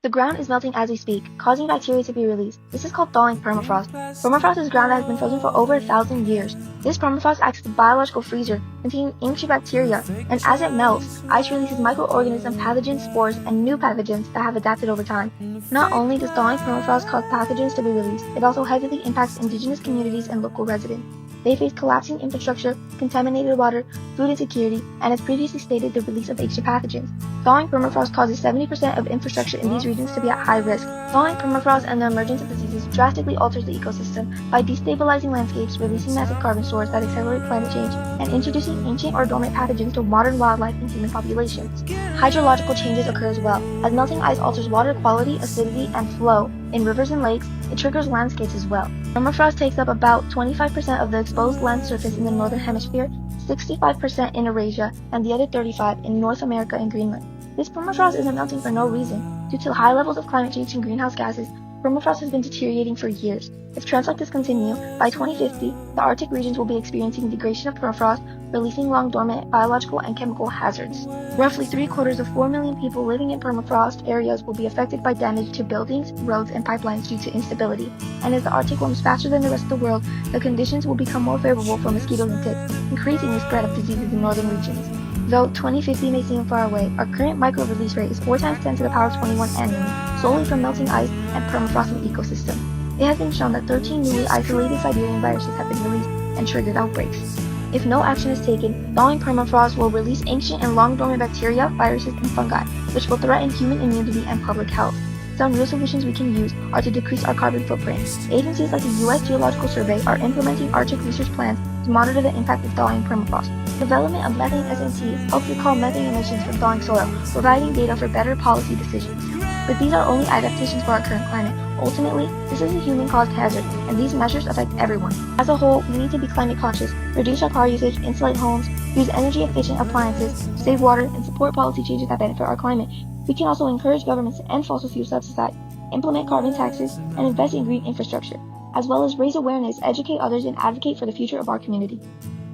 The ground is melting as we speak, causing bacteria to be released. This is called thawing permafrost. Permafrost is ground that has been frozen for over 1,000 years. This permafrost acts as a biological freezer containing ancient bacteria, and as it melts, ice releases microorganisms, pathogens, spores, and new pathogens that have adapted over time. Not only does thawing permafrost cause pathogens to be released, it also heavily impacts indigenous communities and local residents. They face collapsing infrastructure, contaminated water, food insecurity, and as previously stated, the release of ancient pathogens. Thawing permafrost causes 70% of infrastructure in these regions to be at high risk. Thawing permafrost and the emergence of diseases drastically alters the ecosystem by destabilizing landscapes, releasing massive carbon stores that accelerate climate change, and introducing ancient or dormant pathogens to modern wildlife and human populations. Hydrological changes occur as well. As melting ice alters water quality, acidity, and flow in rivers and lakes, it triggers landscapes as well. Permafrost takes up about 25% of the exposed land surface in the northern hemisphere, 65% in Eurasia, and the other 35% in North America and Greenland. This permafrost isn't melting for no reason. Due to high levels of climate change and greenhouse gases, permafrost has been deteriorating for years. If trends like this continue, by 2050, the Arctic regions will be experiencing degradation of permafrost, releasing long-dormant biological and chemical hazards. Roughly 3/4 of 4 million people living in permafrost areas will be affected by damage to buildings, roads, and pipelines due to instability. And as the Arctic warms faster than the rest of the world, the conditions will become more favorable for mosquitoes and ticks, increasing the spread of diseases in northern regions. Though 2050 may seem far away, our current micro-release rate is 4 times 10 to the power of 21 annually, solely from melting ice and permafrost in the ecosystem. It has been shown that 13 newly isolated Siberian viruses have been released and triggered outbreaks. If no action is taken, thawing permafrost will release ancient and long-dormant bacteria, viruses, and fungi, which will threaten human immunity and public health. Some real solutions we can use are to decrease our carbon footprint. Agencies like the U.S. Geological Survey are implementing Arctic research plans to monitor the impact of thawing permafrost. Development of methane SNTs helps recall methane emissions from thawing soil, providing data for better policy decisions. But these are only adaptations for our current climate. Ultimately, this is a human-caused hazard, and these measures affect everyone. As a whole, we need to be climate conscious, reduce our car usage, insulate homes, use energy-efficient appliances, save water, and support policy changes that benefit our climate. We can also encourage governments to end fossil fuel subsidies, implement carbon taxes, and invest in green infrastructure, as well as raise awareness, educate others, and advocate for the future of our community.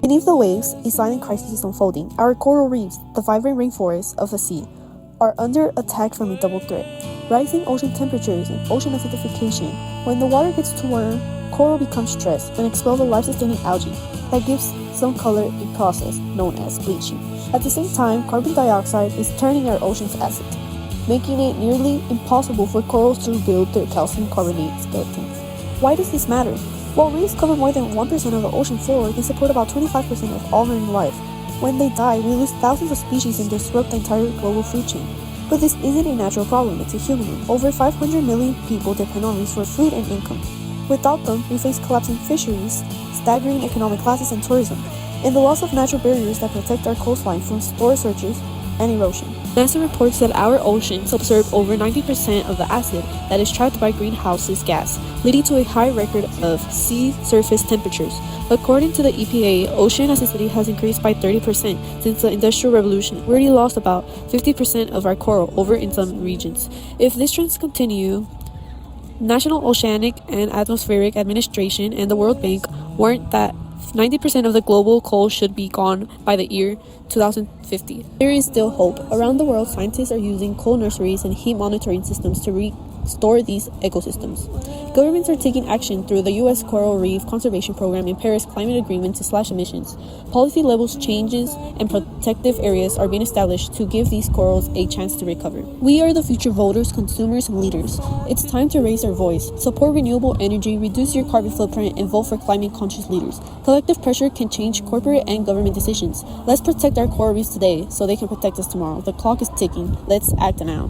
Beneath the waves, a silent crisis is unfolding. Our coral reefs, the vibrant rainforests of the sea, are under attack from a double threat: rising ocean temperatures and ocean acidification. When the water gets too warm, coral becomes stressed and expels a life-sustaining algae that gives some color a process known as bleaching. At the same time, carbon dioxide is turning our oceans acid, making it nearly impossible for corals to rebuild their calcium carbonate skeletons. Why does this matter? While reefs cover more than 1% of the ocean floor, they support about 25% of all marine life. When they die, we lose thousands of species and disrupt the entire global food chain. But this isn't a natural problem, it's a human one. Over 500 million people depend on reefs for food and income. Without them, we face collapsing fisheries, staggering economic classes and tourism, and the loss of natural barriers that protect our coastline from store searches and erosion. NASA reports that our oceans absorb over 90% of the acid that is trapped by greenhouse gas, leading to a high record of sea surface temperatures. According to the EPA, ocean acidity has increased by 30% since the Industrial Revolution. We already lost about 50% of our coral over in some regions. If this trend continues, National Oceanic and Atmospheric Administration and the World Bank warned that 90% of the global coal should be gone by the year 2050. There is still hope. Around the world, scientists are using coal nurseries and heat monitoring systems to restore these ecosystems. Governments are taking action through the U.S. Coral Reef Conservation Program and Paris Climate Agreement to slash emissions. Policy levels changes and protective areas are being established to give these corals a chance to recover. We are the future voters, consumers, and leaders. It's time to raise our voice, support renewable energy, reduce your carbon footprint, and vote for climate-conscious leaders. Collective pressure can change corporate and government decisions. Let's protect our coral reefs today so they can protect us tomorrow. The clock is ticking. Let's act now.